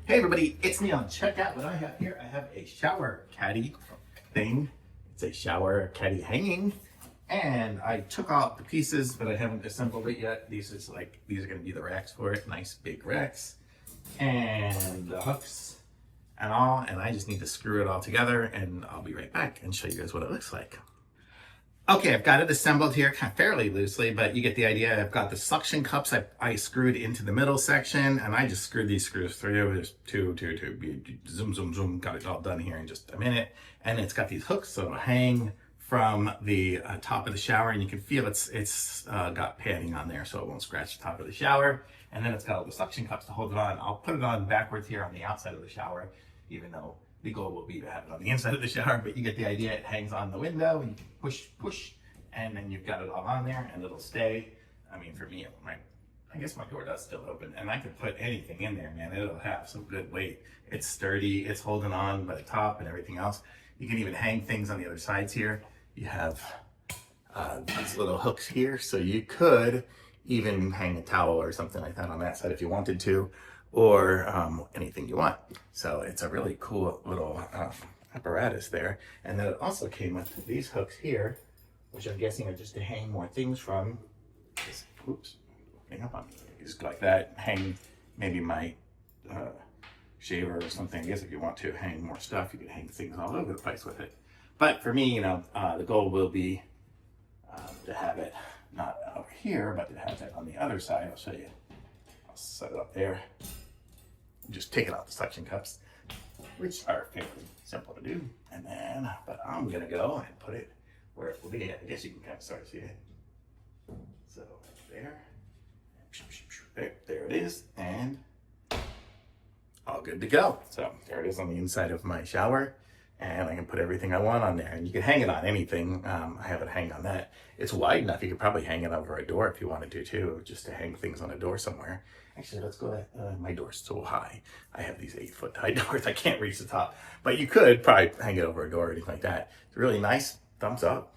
Hey everybody, it's Neon. Check out what I have here. I have a shower caddy thing. It's a shower caddy hanging. And I took out the pieces, but I haven't assembled it yet. These are gonna be the racks for it. Nice big racks. And the hooks and all. And I just need to screw it all together, and I'll be right back and show you guys what it looks like. Okay, I've got it assembled here kind of fairly loosely, but you get the idea. I've got the suction cups I screwed into the middle section, and I just screwed these screws through. There's two, zoom, zoom, zoom, got it all done here in just a minute. And it's got these hooks, so it'll hang from the top of the shower, and you can feel it's got padding on there, so it won't scratch the top of the shower. And then it's got all the suction cups to hold it on. I'll put it on backwards here on the outside of the shower, even though the goal will be to have it on the inside of the shower, but you get the idea. It hangs on the window, and you can push, and then you've got it all on there, and it'll stay. I mean, for me, I guess my door does still open, and I could put anything in there, man. It'll have some good weight. It's sturdy. It's holding on by the top and everything else. You can even hang things on the other sides here. You have these little hooks here, so you could even hang a towel or something like that on that side if you wanted to, or anything you want. So it's a really cool little apparatus there. And then it also came with these hooks here, which I'm guessing are just to hang more things from. Oops, hang up on me. Just like that, hang maybe my shaver or something. I guess if you want to hang more stuff, you can hang things all over the place with it. But for me, the goal will be to have it not over here, but to have it on the other side. I'll show you. I'll set it up there. Just taking out the suction cups, which are fairly simple to do. And then, but I'm gonna go and put it where it will be. I guess you can kind of start to see it. So there, there it is, and all good to go. So there it is on the inside of my shower, and I can put everything I want on there, and you can hang it on anything. I have it hang on that. It's wide enough. You could probably hang it over a door if you wanted to too, just to hang things on a door somewhere. Actually, let's go. My door's so high. I have these 8-foot high doors. I can't reach the top, but you could probably hang it over a door or anything like that. It's really nice. Thumbs up.